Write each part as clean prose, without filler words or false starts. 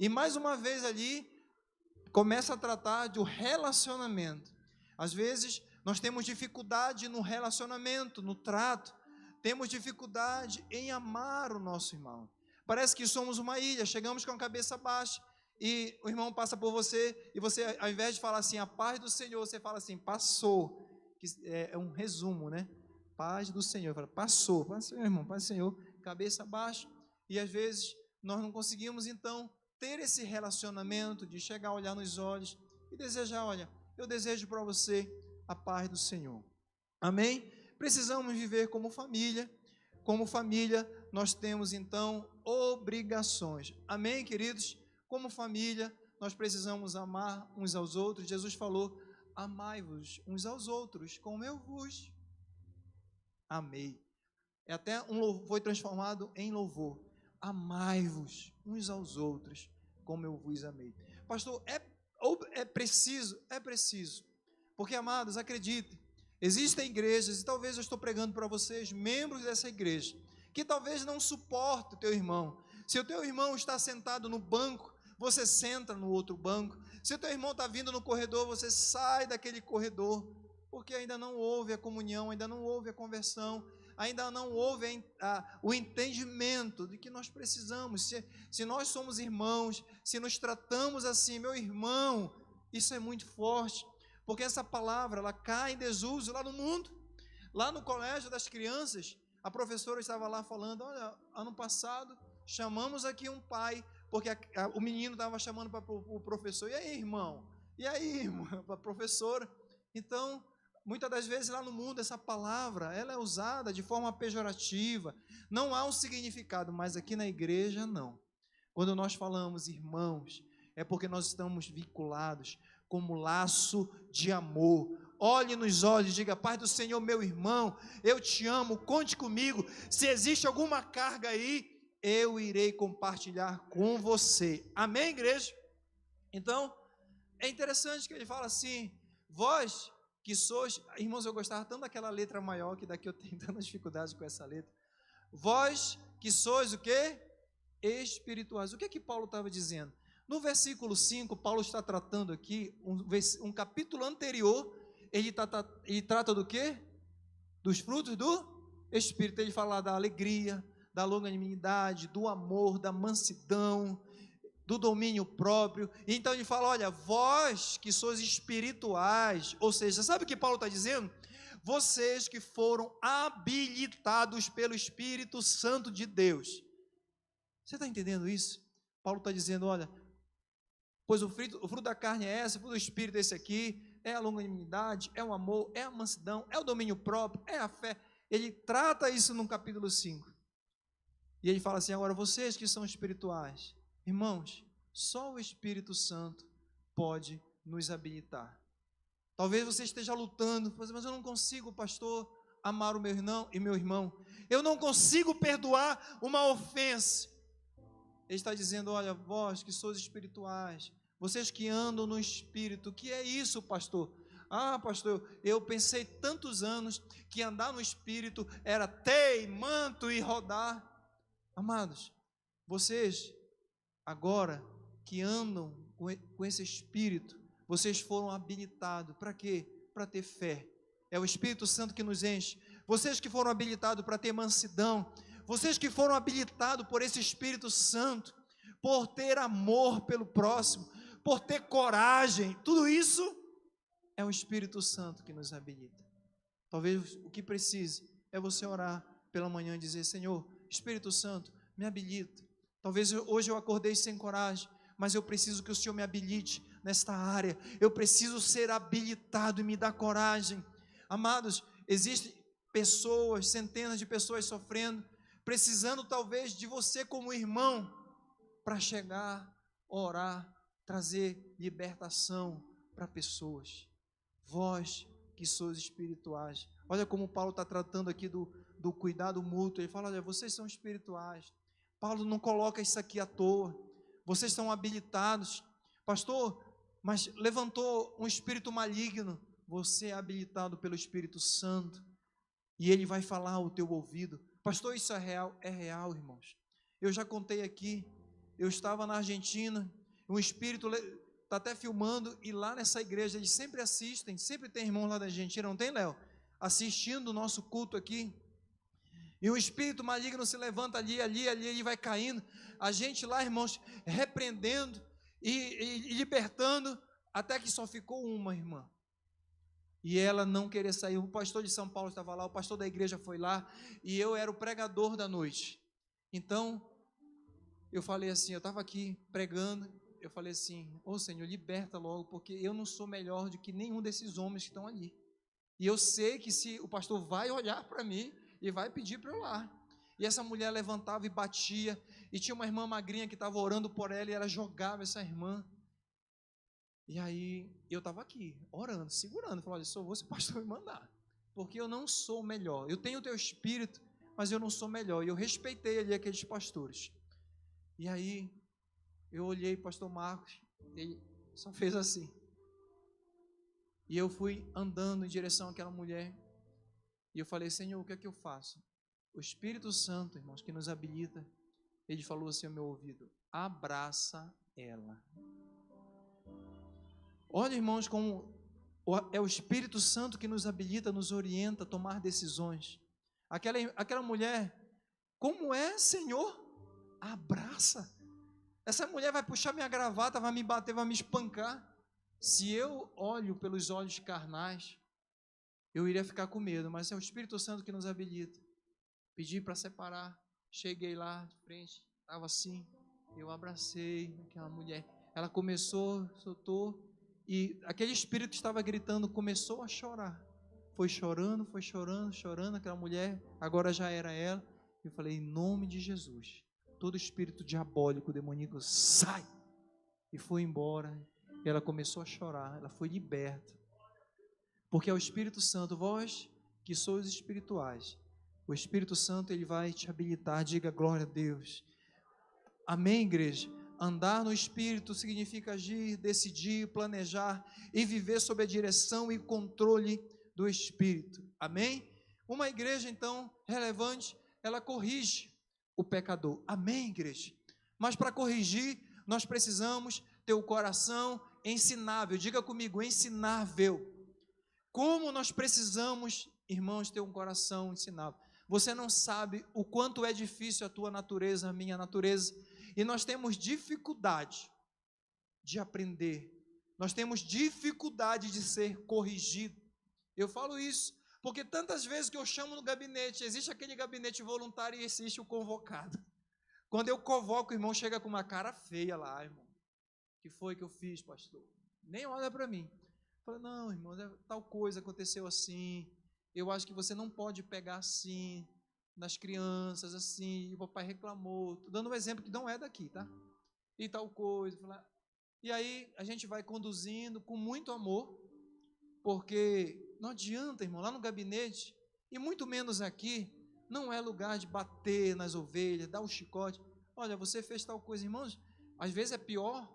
E mais uma vez ali, começa a tratar do relacionamento. Às vezes, nós temos dificuldade no relacionamento, no trato. Temos dificuldade em amar o nosso irmão. Parece que somos uma ilha, chegamos com a cabeça baixa, e o irmão passa por você, e você, ao invés de falar assim, a paz do Senhor, você fala assim, passou. Que é um resumo, né? Paz do Senhor. Fala, passou, irmão, paz do Senhor, cabeça baixa. E às vezes, nós não conseguimos, então, ter esse relacionamento de chegar a olhar nos olhos e desejar, olha, eu desejo para você a paz do Senhor. Amém? Precisamos viver como família. Como família, nós temos então obrigações. Amém, queridos? Como família, nós precisamos amar uns aos outros. Jesus falou, amai-vos uns aos outros, como eu vos amei. Até um louvor, foi transformado em louvor. Amai-vos uns aos outros, como eu vos amei. Pastor, é preciso? É preciso. Porque, amados, acreditem, existem igrejas, e talvez eu estou pregando para vocês, membros dessa igreja, que talvez não suportem o teu irmão. Se o teu irmão está sentado no banco, você senta no outro banco. Se o teu irmão está vindo no corredor, você sai daquele corredor, porque ainda não houve a comunhão, ainda não houve a conversão, ainda não houve o entendimento de que nós precisamos. Se nós somos irmãos, se nos tratamos assim, meu irmão, isso é muito forte, porque essa palavra, ela cai em desuso lá no mundo. Lá no colégio das crianças, a professora estava lá falando, olha, ano passado, chamamos aqui um pai, porque o menino estava chamando para o professor, e aí, irmão? E aí, irmã? Para a professora. Então, muitas das vezes lá no mundo, essa palavra, ela é usada de forma pejorativa, não há um significado, mas aqui na igreja, não. Quando nós falamos irmãos, é porque nós estamos vinculados como laço de amor. Olhe nos olhos, diga, paz do Senhor, meu irmão, eu te amo, conte comigo, se existe alguma carga aí, eu irei compartilhar com você. Amém, igreja? Então, é interessante que ele fala assim, vós que sois, irmãos, eu gostava tanto daquela letra maior, que daqui eu tenho tanta dificuldade com essa letra. Vós que sois o quê? Espirituais. O que é que Paulo estava dizendo? No versículo 5, Paulo está tratando aqui, um capítulo anterior, ele trata do quê? Dos frutos do Espírito. Ele fala da alegria, da longanimidade, do amor, da mansidão, do domínio próprio. E então ele fala, olha, vós que sois espirituais, ou seja, sabe o que Paulo está dizendo? Vocês que foram habilitados pelo Espírito Santo de Deus. Você está entendendo isso? Paulo está dizendo, olha, pois o fruto da carne é esse, o fruto do Espírito é esse aqui, é a longanimidade, é o amor, é a mansidão, é o domínio próprio, é a fé. Ele trata isso no capítulo 5. E ele fala assim, agora vocês que são espirituais, irmãos, só o Espírito Santo pode nos habilitar. Talvez você esteja lutando, mas eu não consigo, pastor, amar o meu irmão. Eu não consigo perdoar uma ofensa. Ele está dizendo, olha, vós que sois espirituais, vocês que andam no Espírito, o que é isso, pastor? Ah, pastor, eu pensei tantos anos que andar no Espírito era manto e rodar. Amados, vocês agora que andam com esse Espírito, vocês foram habilitados, para quê? Para ter fé. É o Espírito Santo que nos enche. Vocês que foram habilitados para ter mansidão, vocês que foram habilitados por esse Espírito Santo, por ter amor pelo próximo, por ter coragem, tudo isso é o Espírito Santo que nos habilita. Talvez o que precise é você orar pela manhã e dizer, Senhor, Espírito Santo, me habilita. Talvez hoje eu acordei sem coragem, mas eu preciso que o Senhor me habilite nesta área. Eu preciso ser habilitado e me dar coragem. Amados, existem pessoas, centenas de pessoas sofrendo, precisando talvez de você como irmão, para chegar, orar, trazer libertação para pessoas. Vós que sois espirituais. Olha como Paulo está tratando aqui do cuidado mútuo. Ele fala, olha, vocês são espirituais. Paulo não coloca isso aqui à toa. Vocês são habilitados. Pastor, mas levantou um espírito maligno. Você é habilitado pelo Espírito Santo. E ele vai falar ao teu ouvido. Pastor, isso é real? É real, irmãos. Eu já contei aqui. eu estava na Argentina, um espírito está até filmando, e lá nessa igreja eles sempre assistem, sempre tem irmão lá da Argentina, não tem, Léo? Assistindo o nosso culto aqui, e um espírito maligno se levanta ali vai caindo, a gente lá, irmãos, repreendendo e libertando, até que só ficou uma irmã, e ela não queria sair. O pastor de São Paulo estava lá, o pastor da igreja foi lá, e eu era o pregador da noite. Então eu falei assim, eu estava aqui pregando, eu falei assim, ô Senhor, liberta logo, porque eu não sou melhor do que nenhum desses homens que estão ali, e eu sei que se o pastor vai olhar para mim, e vai pedir para eu lá. E essa mulher levantava e batia, e tinha uma irmã magrinha que estava orando por ela, e ela jogava essa irmã. E aí eu estava aqui, orando, segurando, falando, olha, só vou se o pastor me mandar, porque eu não sou melhor, eu tenho o teu espírito, mas eu não sou melhor. E eu respeitei ali aqueles pastores. E aí eu olhei o pastor Marcos, ele só fez assim, e eu fui andando em direção àquela mulher, e eu falei, Senhor, o que é que eu faço? O Espírito Santo, irmãos, que nos habilita, ele falou assim ao meu ouvido, abraça ela. Olha, irmãos, como é o Espírito Santo que nos habilita, nos orienta a tomar decisões. Aquela mulher, como é, Senhor? Abraça. Essa mulher vai puxar minha gravata, vai me bater, vai me espancar. Se eu olho pelos olhos carnais, eu iria ficar com medo, mas é o Espírito Santo que nos habilita. Pedi para separar, cheguei lá de frente, estava assim, eu abracei aquela mulher, ela começou, soltou, e aquele espírito que estava gritando começou a chorar, foi chorando, aquela mulher, agora já era ela. Eu falei, em nome de Jesus, todo espírito diabólico, demoníaco, sai, e foi embora. E ela começou a chorar, ela foi liberta, porque é o Espírito Santo, vós que sois espirituais, o Espírito Santo, ele vai te habilitar. Diga glória a Deus, amém, igreja? Andar no Espírito significa agir, decidir, planejar e viver sob a direção e controle do Espírito, amém? Uma igreja, então, relevante, ela corrige o pecador, amém, igreja? Mas para corrigir, nós precisamos ter o coração ensinável. Diga comigo, ensinável. Como nós precisamos, irmãos, ter um coração ensinável. Você não sabe o quanto é difícil a tua natureza, a minha natureza, e nós temos dificuldade de aprender, nós temos dificuldade de ser corrigido. Eu falo isso porque tantas vezes que eu chamo no gabinete, existe aquele gabinete voluntário e existe o convocado. Quando eu convoco, o irmão chega com uma cara feia lá, irmão. O que foi que eu fiz, pastor? Nem olha para mim. Fala, não, irmão, tal coisa aconteceu assim, eu acho que você não pode pegar assim, nas crianças, assim, e o papai reclamou, estou dando um exemplo que não é daqui, tá? E tal coisa, e aí a gente vai conduzindo com muito amor, porque não adianta, irmão, lá no gabinete, e muito menos aqui, não é lugar de bater nas ovelhas, dar um chicote, olha, você fez tal coisa, irmãos, às vezes é pior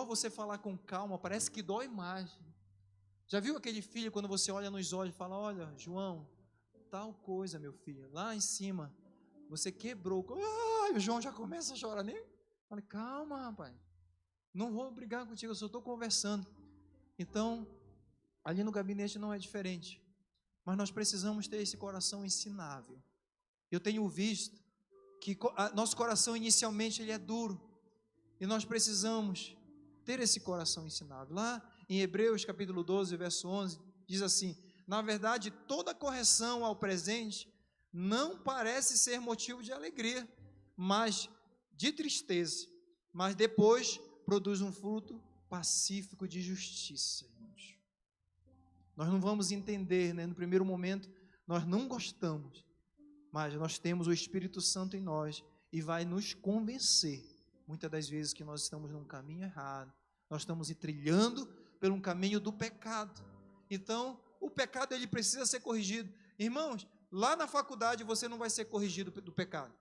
você falar com calma, parece que dói mais. Já viu aquele filho, quando você olha nos olhos e fala, olha, João, tal coisa, meu filho, lá em cima, você quebrou, o João já começa a chorar, nem, falei, calma, rapaz, não vou brigar contigo, eu só estou conversando. Então, ali no gabinete não é diferente, mas nós precisamos ter esse coração ensinável. Eu tenho visto que nosso coração inicialmente ele é duro, e nós precisamos ter esse coração ensinável. Lá em Hebreus capítulo 12, verso 11, diz assim, na verdade, toda correção ao presente não parece ser motivo de alegria, mas de tristeza, mas depois produz um fruto pacífico de justiça, irmãos. Nós não vamos entender, né? No primeiro momento, nós não gostamos, mas nós temos o Espírito Santo em nós e vai nos convencer, muitas das vezes, que nós estamos num caminho errado, nós estamos trilhando por um caminho do pecado. Então, o pecado ele precisa ser corrigido. Irmãos, lá na faculdade você não vai ser corrigido do pecado.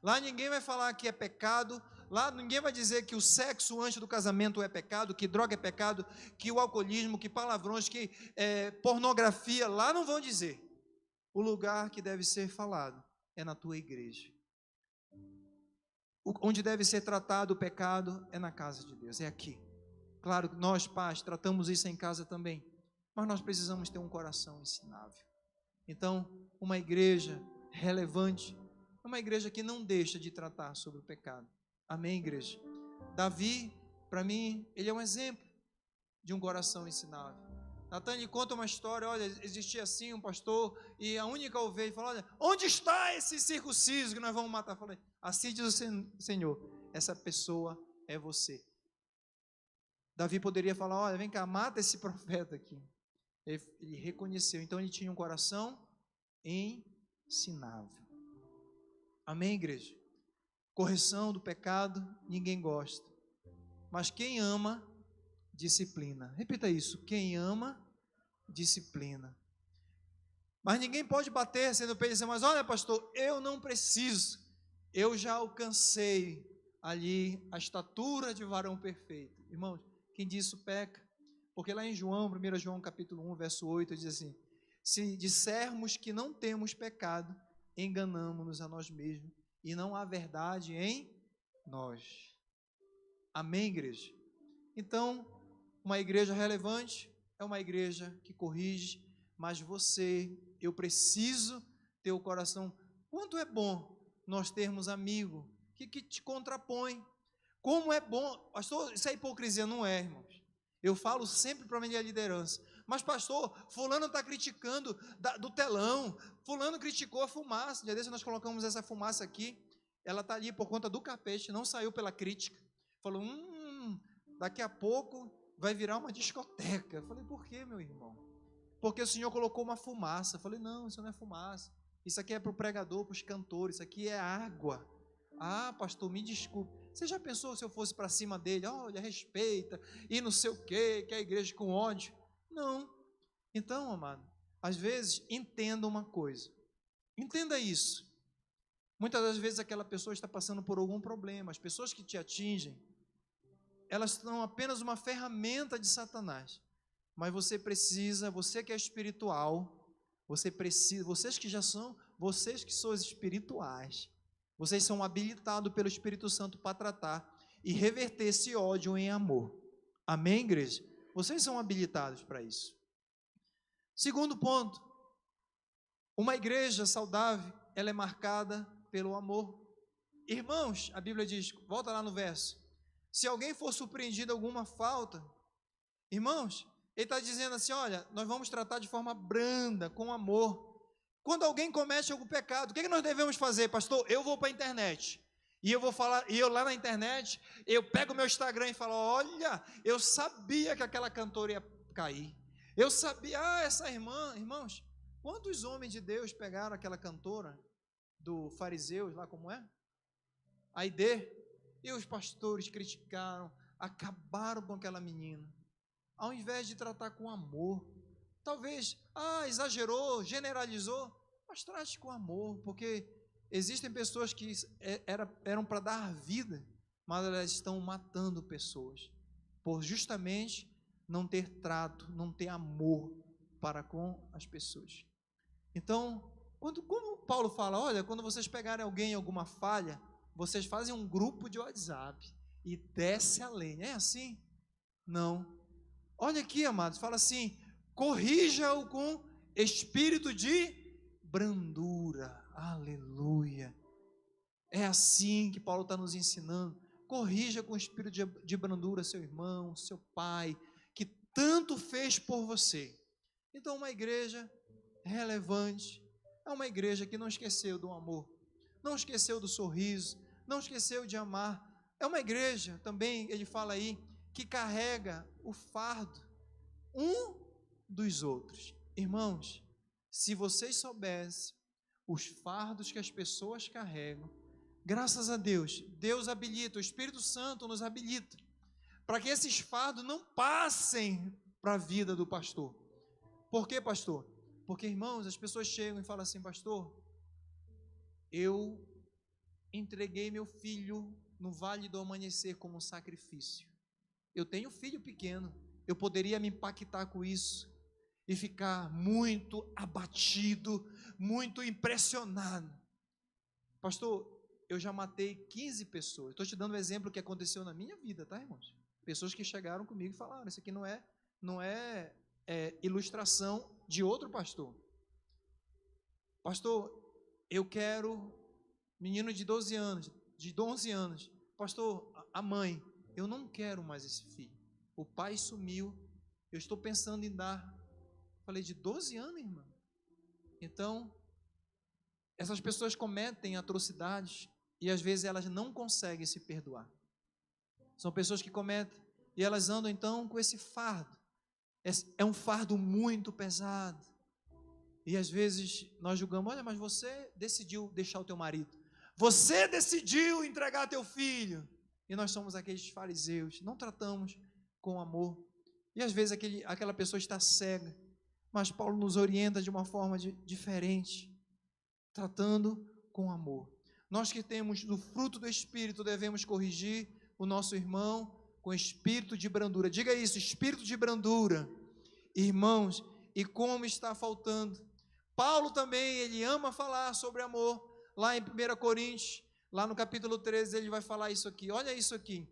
Lá ninguém vai falar que é pecado, lá ninguém vai dizer que o sexo antes do casamento é pecado, que droga é pecado, que o alcoolismo, que palavrões, que pornografia, lá não vão dizer. O lugar que deve ser falado é na tua igreja. onde deve ser tratado o pecado é na casa de Deus, é aqui. Claro que nós, pais, tratamos isso em casa também, mas nós precisamos ter um coração ensinável. Então, uma igreja relevante é uma igreja que não deixa de tratar sobre o pecado. Amém, igreja? Davi, para mim, ele é um exemplo de um coração ensinável. Natane conta uma história, olha, existia assim um pastor, e a única ovelha falou, olha, onde está esse circunciso que nós vamos matar? Eu falei, assim diz o Senhor, essa pessoa é você. Davi poderia falar, olha, vem cá, mata esse profeta aqui. Ele reconheceu, então ele tinha um coração ensinável. Amém, igreja? Correção do pecado, ninguém gosta, mas quem ama, disciplina. Repita isso, quem ama, disciplina. Mas ninguém pode bater sendo peito e dizer, mas olha pastor, eu não preciso, eu já alcancei ali a estatura de varão perfeito. Irmãos, quem disso peca, porque lá em João, 1 João capítulo 1, verso 8, diz assim, se dissermos que não temos pecado, enganamo-nos a nós mesmos, e não há verdade em nós. Amém, igreja? Então, uma igreja relevante é uma igreja que corrige, mas eu preciso ter o coração. Quanto é bom nós termos amigo que te contrapõe. Como é bom, pastor, isso é hipocrisia, não é, irmãos? Eu falo sempre para a minha liderança, mas pastor, fulano está criticando do telão, fulano criticou a fumaça, dia desse nós colocamos essa fumaça aqui, ela está ali por conta do capete, não saiu pela crítica, falou, daqui a pouco vai virar uma discoteca. Eu falei, por quê, meu irmão? Porque o Senhor colocou uma fumaça. Eu falei, não, isso não é fumaça, isso aqui é para o pregador, para os cantores, isso aqui é água. Ah, pastor, me desculpe, você já pensou se eu fosse para cima dele, olha, respeita, e não sei o quê, que é a igreja com ódio? Não. Então, amado, às vezes, entenda uma coisa, entenda isso, muitas das vezes aquela pessoa está passando por algum problema, as pessoas que te atingem, elas são apenas uma ferramenta de Satanás, mas você que é espiritual, vocês que são espirituais, vocês são habilitados pelo Espírito Santo para tratar e reverter esse ódio em amor. Amém, igreja? Vocês são habilitados para isso. Segundo ponto, uma igreja saudável, ela é marcada pelo amor. Irmãos, a Bíblia diz, volta lá no verso, se alguém for surpreendido em alguma falta, irmãos, ele está dizendo assim, olha, nós vamos tratar de forma branda, com amor. Quando alguém comete algum pecado, o que nós devemos fazer, pastor? Eu vou para a internet, e eu vou falar, e eu lá na internet, eu pego o meu Instagram e falo, olha, eu sabia que aquela cantora ia cair, eu sabia, essa irmã, irmãos, quantos homens de Deus pegaram aquela cantora, do fariseus lá, como é? Aide, e os pastores criticaram, acabaram com aquela menina, ao invés de tratar com amor. Talvez, exagerou, generalizou, mas trate com amor, porque existem pessoas que eram para dar vida, mas elas estão matando pessoas, por justamente não ter trato, não ter amor para com as pessoas. Então, como Paulo fala, olha, quando vocês pegarem alguém em alguma falha, vocês fazem um grupo de WhatsApp e desce a lenha, é assim? Não. Olha aqui, amados, fala assim, corrija-o com espírito de brandura, aleluia, é assim que Paulo está nos ensinando, corrija com espírito de brandura seu irmão, seu pai, que tanto fez por você. Então uma igreja relevante, é uma igreja que não esqueceu do amor, não esqueceu do sorriso, não esqueceu de amar, é uma igreja também, ele fala aí, que carrega o fardo um dos outros. Irmãos, se vocês soubessem os fardos que as pessoas carregam, graças a Deus, Deus habilita, o Espírito Santo nos habilita, para que esses fardos não passem para a vida do pastor. Por quê, pastor? Porque, irmãos, as pessoas chegam e falam assim, pastor, eu entreguei meu filho no Vale do Amanhecer como um sacrifício. Eu tenho filho pequeno, eu poderia me impactar com isso e ficar muito abatido, muito impressionado. Pastor, eu já matei 15 pessoas. Estou te dando um exemplo que aconteceu na minha vida, tá, irmãos? Pessoas que chegaram comigo e falaram, isso aqui não é ilustração de outro pastor. Pastor, eu quero menino de 12 anos, de 11 anos. Pastor, a mãe, eu não quero mais esse filho. O pai sumiu, eu estou pensando em dar. Falei, de 12 anos, irmão? Então, essas pessoas cometem atrocidades e às vezes elas não conseguem se perdoar. São pessoas que cometem e elas andam então com esse fardo. É um fardo muito pesado. E às vezes nós julgamos, olha, mas você decidiu deixar o teu marido. Você decidiu entregar teu filho. E nós somos aqueles fariseus, não tratamos com amor. E às vezes aquela pessoa está cega. Mas Paulo nos orienta de uma forma diferente, tratando com amor. Nós que temos o fruto do Espírito, devemos corrigir o nosso irmão com espírito de brandura. Diga isso, espírito de brandura. Irmãos, e como está faltando. Paulo também, ele ama falar sobre amor. Lá em 1 Coríntios, lá no capítulo 13, ele vai falar isso aqui. Olha isso aqui.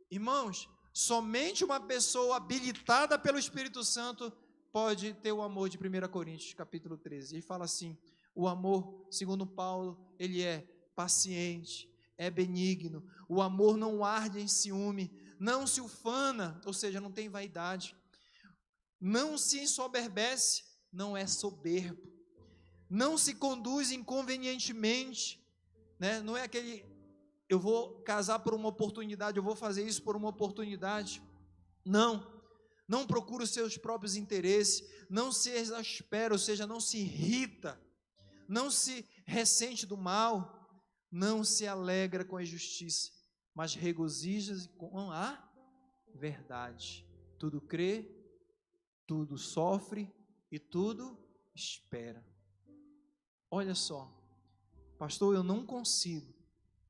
Irmãos, somente uma pessoa habilitada pelo Espírito Santo pode ter o amor de 1 Coríntios, capítulo 13. Ele fala assim, o amor, segundo Paulo, ele é paciente, é benigno. O amor não arde em ciúme, não se ufana, ou seja, não tem vaidade. Não se ensoberbece, não é soberbo. Não se conduz inconvenientemente, né? Não é aquele, eu vou casar por uma oportunidade, eu vou fazer isso por uma oportunidade. Não procura os seus próprios interesses, não se exaspera, ou seja, não se irrita, não se ressente do mal, não se alegra com a injustiça, mas regozija-se com a verdade. Tudo crê, tudo sofre e tudo espera. Olha só, pastor, eu não consigo.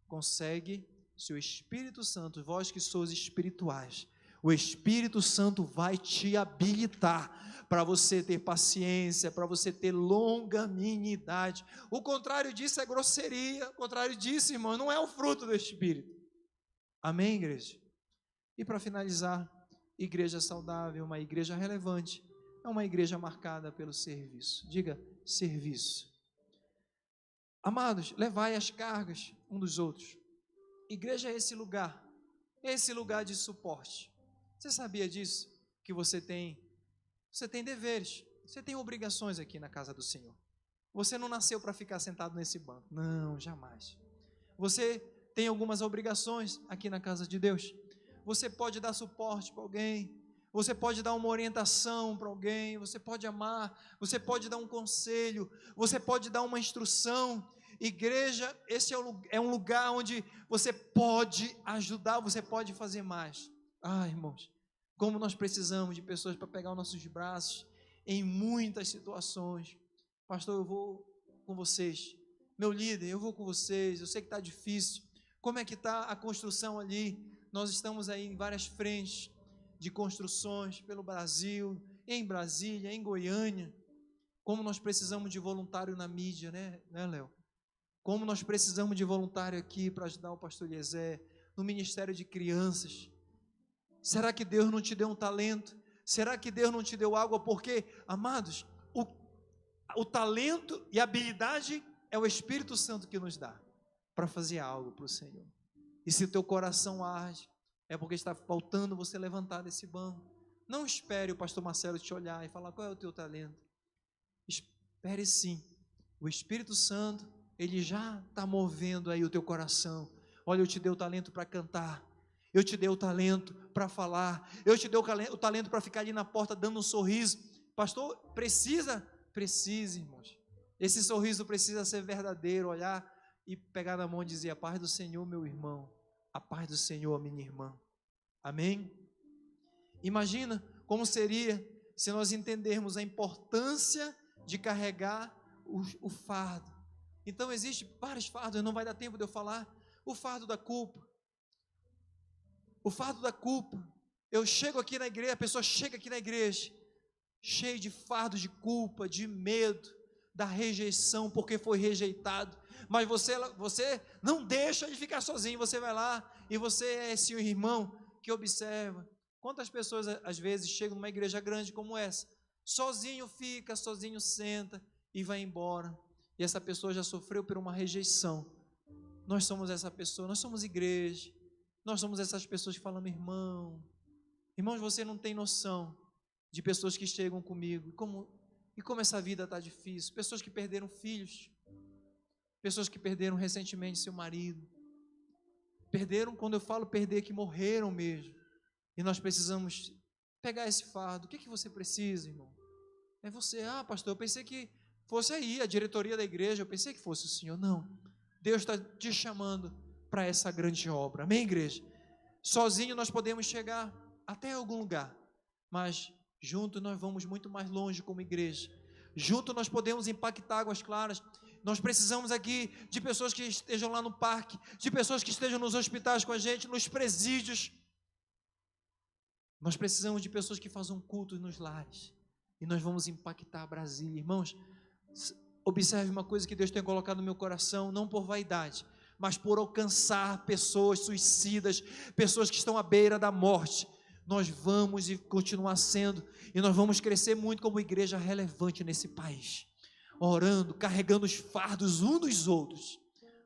Consegue se o Espírito Santo, vós que sois espirituais, o Espírito Santo vai te habilitar para você ter paciência, para você ter longanimidade. O contrário disso é grosseria, o contrário disso, irmão, não é o fruto do Espírito. Amém, igreja? E para finalizar, igreja saudável, uma igreja relevante, é uma igreja marcada pelo serviço. Diga, serviço. Amados, levai as cargas um dos outros. Igreja é esse lugar de suporte. Você sabia disso? Que você tem deveres, você tem obrigações aqui na casa do Senhor. Você não nasceu para ficar sentado nesse banco, não, jamais. Você tem algumas obrigações aqui na casa de Deus. Você pode dar suporte para alguém, você pode dar uma orientação para alguém, você pode amar, você pode dar um conselho, você pode dar uma instrução. Igreja, esse é um lugar onde você pode ajudar, você pode fazer mais. Irmãos, como nós precisamos de pessoas para pegar os nossos braços em muitas situações. Pastor, eu vou com vocês. Meu líder, eu vou com vocês. Eu sei que está difícil. Como é que está a construção ali? Nós estamos aí em várias frentes de construções pelo Brasil, em Brasília, em Goiânia. Como nós precisamos de voluntário na mídia, né, Léo? Como nós precisamos de voluntário aqui para ajudar o pastor Eliezer, no Ministério de Crianças. Será que Deus não te deu um talento? Será que Deus não te deu água? Porque, amados, o talento e a habilidade é o Espírito Santo que nos dá para fazer algo para o Senhor. E se o teu coração arde, é porque está faltando você levantar desse banco. Não espere o pastor Marcelo te olhar e falar qual é o teu talento. Espere sim. O Espírito Santo, ele já está movendo aí o teu coração. Olha, eu te dei o talento para cantar. Eu te dei o talento para falar. Eu te dei o talento para ficar ali na porta dando um sorriso. Pastor, precisa, irmãos. Esse sorriso precisa ser verdadeiro, olhar e pegar na mão e dizer: a paz do Senhor, meu irmão. A paz do Senhor, minha irmã. Amém? Imagina como seria se nós entendermos a importância de carregar o fardo. Então existem vários fardos, não vai dar tempo de eu falar. O fardo da culpa. O fardo da culpa. Eu chego aqui na igreja, a pessoa chega aqui na igreja cheio de fardo de culpa, de medo, da rejeição, porque foi rejeitado, mas você não deixa de ficar sozinho, você vai lá e você é esse irmão que observa. Quantas pessoas às vezes chegam numa igreja grande como essa, sozinho fica, sozinho senta e vai embora, e essa pessoa já sofreu por uma rejeição. Nós somos essa pessoa, nós somos igreja, nós somos essas pessoas que falam: irmãos, você não tem noção de pessoas que chegam comigo, e como essa vida está difícil, pessoas que perderam filhos, pessoas que perderam recentemente seu marido, perderam, quando eu falo perder, que morreram mesmo, e nós precisamos pegar esse fardo. O que você precisa, irmão? É você. Pastor, eu pensei que fosse aí, a diretoria da igreja, eu pensei que fosse o senhor. Não, Deus está te chamando para essa grande obra, amém, igreja? Sozinho nós podemos chegar até algum lugar, mas junto nós vamos muito mais longe como igreja. Junto nós podemos impactar Águas Claras. Nós precisamos aqui de pessoas que estejam lá no parque, de pessoas que estejam nos hospitais com a gente, nos presídios. Nós precisamos de pessoas que façam cultos nos lares, e nós vamos impactar Brasília. Irmãos, observe uma coisa que Deus tem colocado no meu coração, não por vaidade, mas por alcançar pessoas suicidas, pessoas que estão à beira da morte. Nós vamos e continuar sendo, e nós vamos crescer muito como igreja relevante nesse país, orando, carregando os fardos uns dos outros.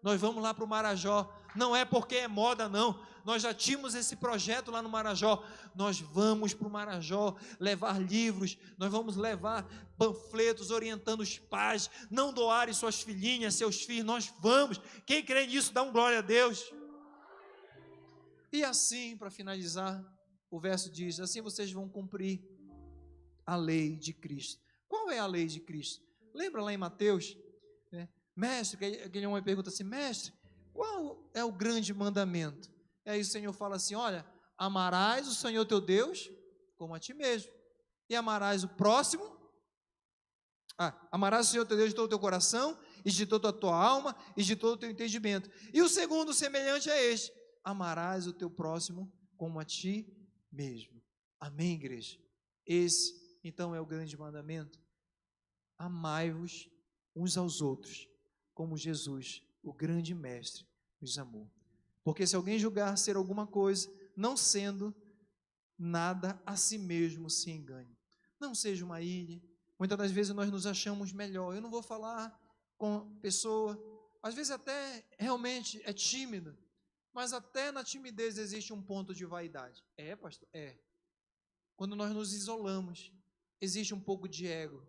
Nós vamos lá para o Marajó, não é porque é moda não, nós já tínhamos esse projeto lá no Marajó. Nós vamos para o Marajó levar livros, nós vamos levar panfletos orientando os pais, não doarem suas filhinhas, seus filhos. Nós vamos, quem crê nisso dá um glória a Deus. E assim, para finalizar, o verso diz: assim vocês vão cumprir a lei de Cristo. Qual é a lei de Cristo? Lembra lá em Mateus, né? Mestre, aquele homem pergunta assim: mestre, qual é o grande mandamento? E aí o Senhor fala assim: olha, amarás o Senhor teu Deus como a ti mesmo, e amarás o próximo, amarás o Senhor teu Deus de todo o teu coração, e de toda a tua alma, e de todo o teu entendimento. E o segundo semelhante a este: amarás o teu próximo como a ti mesmo. Amém, igreja? Esse então é o grande mandamento. Amai-vos uns aos outros, como Jesus, o grande mestre, nos amou. Porque se alguém julgar ser alguma coisa, não sendo nada, a si mesmo se engane. Não seja uma ilha. Muitas das vezes nós nos achamos melhor. Eu não vou falar com pessoa, às vezes até realmente é tímida, mas até na timidez existe um ponto de vaidade. É, pastor? É. Quando nós nos isolamos, existe um pouco de ego,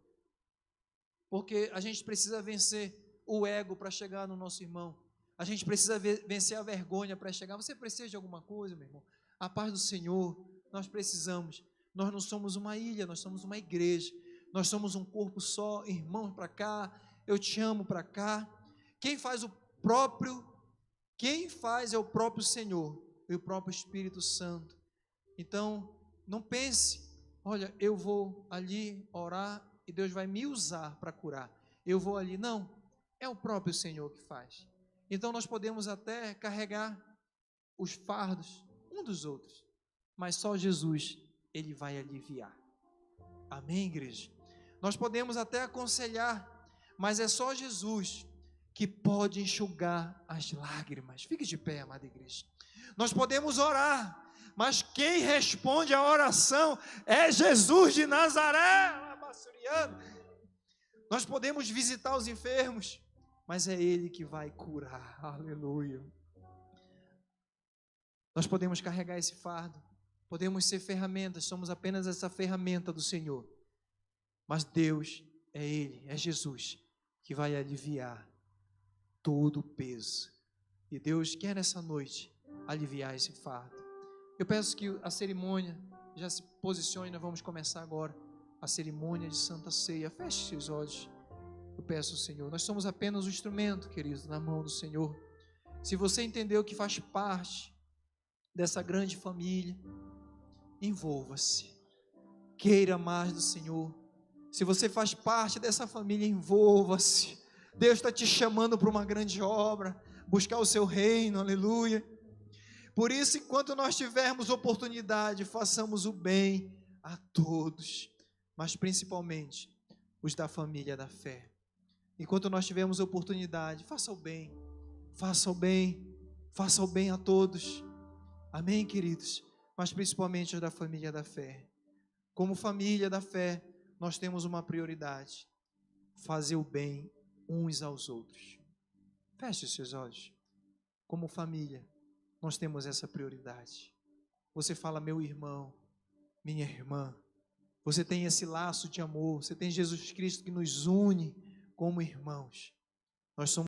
porque a gente precisa vencer o ego para chegar no nosso irmão. A gente precisa vencer a vergonha para chegar. Você precisa de alguma coisa, meu irmão? A paz do Senhor, nós precisamos. Nós não somos uma ilha, nós somos uma igreja. Nós somos um corpo só, irmãos para cá, eu te amo para cá. Quem faz é o próprio Senhor e o próprio Espírito Santo. Então, não pense: olha, eu vou ali orar e Deus vai me usar para curar. Eu vou ali. Não, é o próprio Senhor que faz. Então nós podemos até carregar os fardos um dos outros, mas só Jesus, Ele vai aliviar. Amém, igreja? Nós podemos até aconselhar, mas é só Jesus que pode enxugar as lágrimas. Fique de pé, amada igreja. Nós podemos orar, mas quem responde a oração é Jesus de Nazaré. Nós podemos visitar os enfermos, mas é Ele que vai curar. Aleluia. Nós podemos carregar esse fardo, podemos ser ferramentas, somos apenas essa ferramenta do Senhor, mas Deus é Ele, é Jesus que vai aliviar todo o peso, e Deus quer nessa noite aliviar esse fardo. Eu peço que a cerimônia já se posicione. Nós vamos começar agora a cerimônia de Santa Ceia. Feche seus olhos. Eu peço ao Senhor, nós somos apenas um instrumento, querido, na mão do Senhor. Se você entendeu que faz parte dessa grande família, envolva-se, queira mais do Senhor. Se você faz parte dessa família, envolva-se. Deus está te chamando para uma grande obra, buscar o seu reino, aleluia. Por isso, enquanto nós tivermos oportunidade, façamos o bem a todos, mas principalmente os da família da fé. Enquanto nós tivermos oportunidade, faça o bem, faça o bem, faça o bem a todos. Amém, queridos? Mas principalmente os da família da fé. Como família da fé, nós temos uma prioridade: fazer o bem uns aos outros. Feche os seus olhos. Como família, nós temos essa prioridade. Você fala, meu irmão, minha irmã. Você tem esse laço de amor. Você tem Jesus Cristo que nos une como irmãos. Nós somos